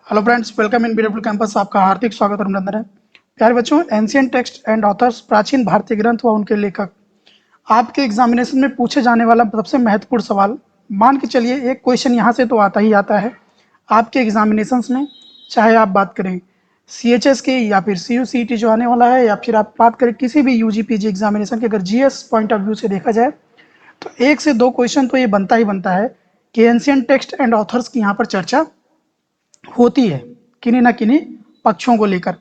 Hello friends, welcome in BW campus. आपका हार्दिक स्वागत और अभिनंदन है। प्यारे बच्चों, एंशियंट टेक्स्ट एंड ऑथर्स, प्राचीन भारतीय ग्रंथ व उनके लेखक, आपके एग्जामिनेशन में पूछे जाने वाला सबसे महत्वपूर्ण सवाल। मान के चलिए एक क्वेश्चन यहाँ से तो आता ही आता है आपके एग्जामिनेशंस में, चाहे आप बात करें CHS के या फिर CUCET जो आने वाला है, या फिर आप बात करें किसी भी UG PG एग्जामिनेशन के। अगर GS पॉइंट ऑफ व्यू से देखा जाए तो 1 से 2 क्वेश्चन तो ये बनता ही बनता है कि एंशियंट टेक्स्ट एंड ऑथर्स की यहाँ पर चर्चा होती है किन्हीं ना किन्हीं पक्षों को लेकर।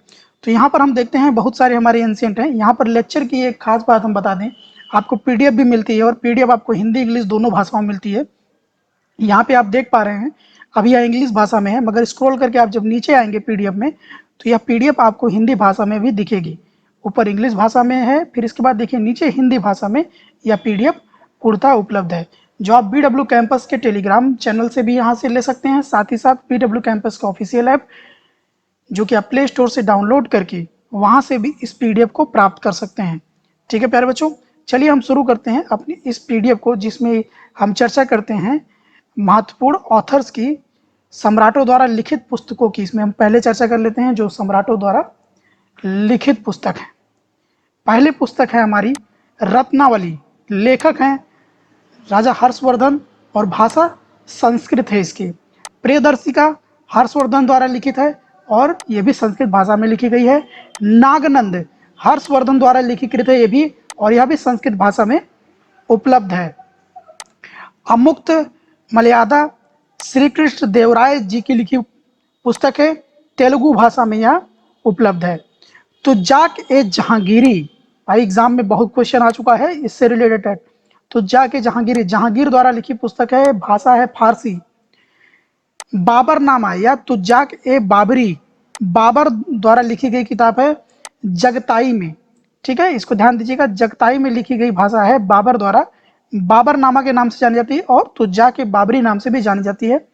तो यहाँ पर हम देखते हैं बहुत सारे हमारे एंशियंट हैं। यहाँ पर लेक्चर की एक खास बात हम बता दें, आपको PDF भी मिलती है और PDF आपको हिंदी इंग्लिश दोनों भाषाओं में मिलती है। यहाँ पे आप देख पा रहे हैं अभी यह इंग्लिश भाषा में है, मगर स्क्रॉल करके आप जब नीचे आएंगे PDF में तो यह PDF आपको हिंदी भाषा में भी दिखेगी। ऊपर इंग्लिश भाषा में है, फिर इसके बाद देखिए नीचे हिंदी भाषा में यह PDF पूर्णतः उपलब्ध है, जो आप BW कैंपस के टेलीग्राम चैनल से भी यहाँ से ले सकते हैं। साथ ही साथ BW कैंपस का ऑफिशियल ऐप जो कि आप प्ले स्टोर से डाउनलोड करके वहाँ से भी इस PDF को प्राप्त कर सकते हैं। ठीक है प्यारे बच्चों, चलिए हम शुरू करते हैं अपनी इस PDF को, जिसमें हम चर्चा करते हैं महत्वपूर्ण ऑथर्स की, सम्राटों द्वारा लिखित पुस्तकों की। इसमें हम पहले चर्चा कर लेते हैं जो सम्राटों द्वारा लिखित पुस्तक है। पहली पुस्तक है हमारी रत्नावली। लेखक हैं राजा हर्षवर्धन और भाषा संस्कृत है इसकी। प्रियदर्शिका हर्षवर्धन द्वारा लिखित है और ये भी संस्कृत भाषा में लिखी गई है। नागनंद हर्षवर्धन द्वारा लिखित है ये भी, और यह भी संस्कृत भाषा में उपलब्ध है। अमुक्त मलयादा श्री कृष्ण देवराय जी की लिखी पुस्तक है, तेलुगु भाषा में यह उपलब्ध है। तुज्जाक ए जहांगीरी, भाई एग्जाम में बहुत क्वेश्चन आ चुका है इससे रिलेटेड है। तुज्जाक ए जहांगीरी जहांगीर द्वारा लिखी पुस्तक है, भाषा है फारसी। बाबरनामा या तुज्जाक ए बाबरी, बाबर द्वारा लिखी गई किताब है जगताई में। ठीक है, इसको ध्यान दीजिएगा, जगताई में लिखी गई भाषा है बाबर द्वारा। बाबरनामा के नाम से जानी जाती है और तुज्जाक ए बाबरी नाम से भी जानी जाती है।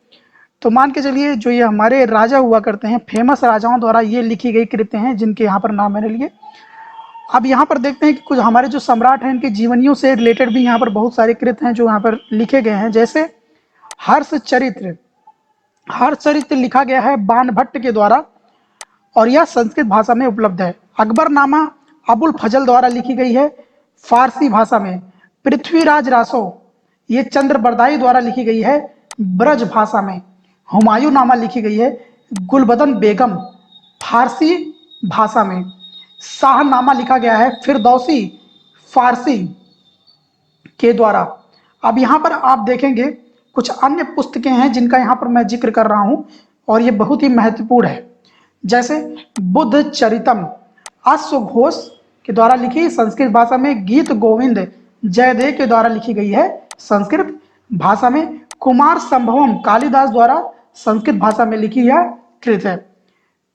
तो मान के चलिए जो ये हमारे राजा हुआ करते हैं, फेमस राजाओं द्वारा ये लिखी गई कृतें हैं जिनके यहाँ पर नाम मैंने लिए। अब यहाँ पर देखते हैं कि कुछ हमारे जो सम्राट हैं इनकी जीवनियों से रिलेटेड भी यहाँ पर बहुत सारे कृत हैं जो यहाँ पर लिखे गए हैं। जैसे हर्षचरित्र, हर्षचरित्र लिखा गया है बाणभट्ट के द्वारा और यह संस्कृत भाषा में उपलब्ध है। अकबरनामा अबुल फजल द्वारा लिखी गई है फारसी भाषा में। पृथ्वीराज रासो ये चंद्र बरदाई द्वारा लिखी गई है ब्रज भाषा में। हुमायूं नामा लिखी गई है गुलबदन बेगम फारसी भाषा में। शाहनामा लिखा गया है फिरदौसी फारसी के द्वारा। अब यहाँ पर आप देखेंगे कुछ अन्य पुस्तकें हैं जिनका यहाँ पर मैं जिक्र कर रहा हूँ और ये बहुत ही महत्वपूर्ण है। जैसे बुद्ध चरितम अश्वघोष के द्वारा लिखी संस्कृत भाषा में। गीत गोविंद जयदेव के द्वारा लिखी गई है संस्कृत भाषा में। कुमार संभवम कालिदास द्वारा संस्कृत भाषा में लिखी यह कृत है।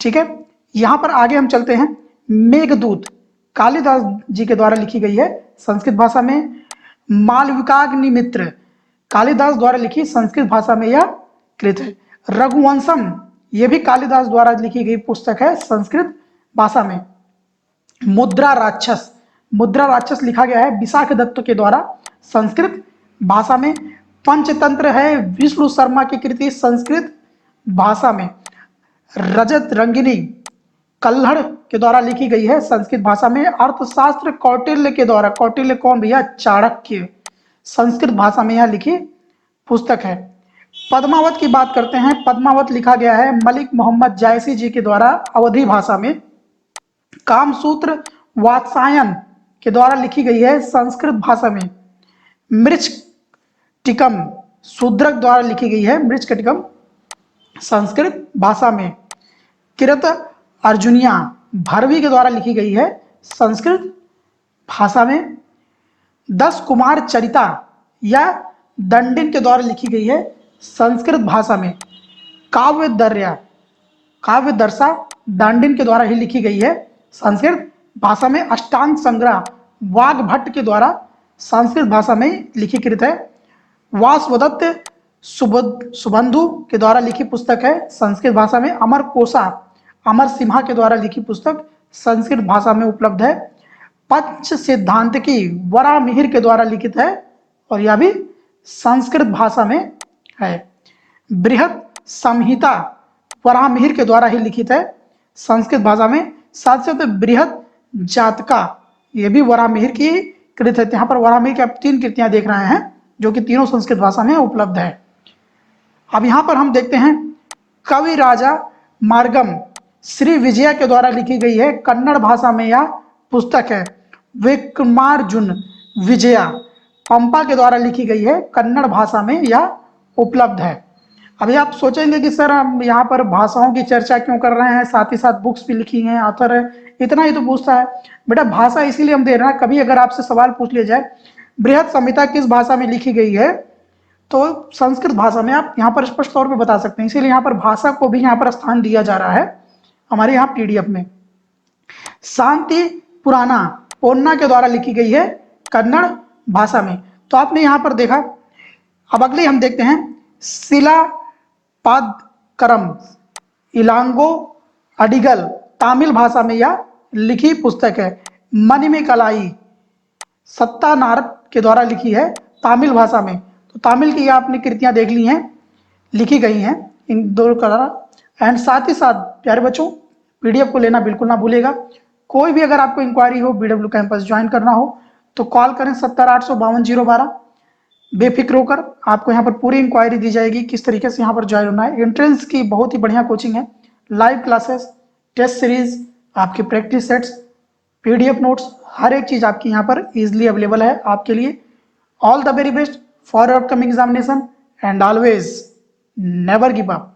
ठीक है, यहाँ पर आगे हम चलते हैं। मेघदूत कालिदास जी के द्वारा लिखी गई है संस्कृत भाषा में। मालविकाग्निमित्र कालिदास द्वारा लिखी संस्कृत भाषा में यह कृत है। रघुवंशम यह भी कालिदास द्वारा लिखी गई पुस्तक है संस्कृत भाषा में। मुद्रा राक्षस, मुद्रा राक्षस लिखा गया है विशाख दत्त के द्वारा संस्कृत भाषा में। पंचतंत्र है विष्णु शर्मा की कृति संस्कृत भाषा में। रजत रंगिनी कल्हड़ के द्वारा लिखी गई है संस्कृत भाषा में। अर्थशास्त्र कौटिल्य के द्वारा, कौटिल्य कौन भैया, चाणक्य, संस्कृत भाषा में यह लिखी पुस्तक है। पद्मावत की बात करते हैं। पद्मावत लिखा गया है मलिक मोहम्मद जायसी जी के द्वारा अवधी भाषा में। कामसूत्र वात्सायन के द्वारा लिखी गई है संस्कृत भाषा में। मृच्छकटिकम शूद्रक द्वारा लिखी गई है मृच्छकटिकम संस्कृत भाषा में। किरत अर्जुनिया भारवी के द्वारा लिखी गई है संस्कृत भाषा में। 10 कुमार चरिता या दंडिन के द्वारा लिखी गई है संस्कृत भाषा में। काव्य दर्या काव्य दर्शा दांडिन के द्वारा ही लिखी गई है संस्कृत भाषा में। अष्टांग संग्रह वाग्भट्ट के द्वारा संस्कृत भाषा में लिखी कृत है। वासवदत्त सुबंधु के द्वारा लिखी पुस्तक है संस्कृत भाषा में। अमर कोसा अमर सिम्हा के द्वारा लिखी पुस्तक संस्कृत भाषा में उपलब्ध है। पंच सिद्धांत की वरा मिहिर के द्वारा लिखित है और यह भी संस्कृत भाषा में है। बृहत संहिता वराहमिहिर के द्वारा ही लिखित है संस्कृत भाषा में। साथ साथ बृहद जातका, ये भी वराहमिहिर की कृत है। यहाँ पर वराहमिहिर की आप 3 कृतियां देख रहे हैं जो कि तीनों संस्कृत भाषा में उपलब्ध है। अब यहाँ पर हम देखते हैं कवि राजा मार्गम श्री विजया के द्वारा लिखी गई है, कन्नड़ भाषा में यह पुस्तक है। विक्रमार्जुन विजया पंपा के द्वारा लिखी गई है, कन्नड़ भाषा में यह उपलब्ध है। अभी आप सोचेंगे कि सर हम यहाँ पर भाषाओं की चर्चा क्यों कर रहे हैं, साथ ही साथ बुक्स भी लिखी हैं, ऑथर है, इतना ही तो पूछता है। बेटा भाषा इसीलिए हम दे रहे हैं, कभी अगर आपसे सवाल पूछ लिया जाए बृहद संहिता किस भाषा में लिखी गई है, तो संस्कृत भाषा में आप यहाँ पर स्पष्ट तौर पे बता सकते हैं। इसीलिए यहाँ पर भाषा को भी यहाँ पर स्थान दिया जा रहा है हमारे यहाँ पीडीएफ में। शांति पुराना पोन्ना के द्वारा लिखी गई है कन्नड़ भाषा में। तो आपने यहाँ पर देखा। अब अगले हम देखते हैं शिला पादकरम इलांगो अडिगल तमिल भाषा में यह लिखी पुस्तक है। मणिमेकलाई सत्तानार के द्वारा लिखी है तमिल भाषा में। तो तमिल की आपने कृतियां देख ली हैं, लिखी गई हैं इन दो द्वारा। एंड साथ ही साथ प्यारे बच्चों पीडीएफ को लेना बिल्कुल ना भूलेगा। कोई भी अगर आपको इंक्वायरी हो, बीडब्ल्यू कैंपस ज्वाइन करना हो तो कॉल करें 70-852-012। बेफिक्र होकर आपको यहाँ पर पूरी इंक्वायरी दी जाएगी किस तरीके से यहाँ पर ज्वाइन होना है। एंट्रेंस की बहुत ही बढ़िया कोचिंग है, लाइव क्लासेस, टेस्ट सीरीज, आपकी प्रैक्टिस सेट्स, पीडीएफ नोट्स, हर एक चीज़ आपकी यहाँ पर इजीली अवेलेबल है आपके लिए। All the very best for your upcoming examination and always never give up.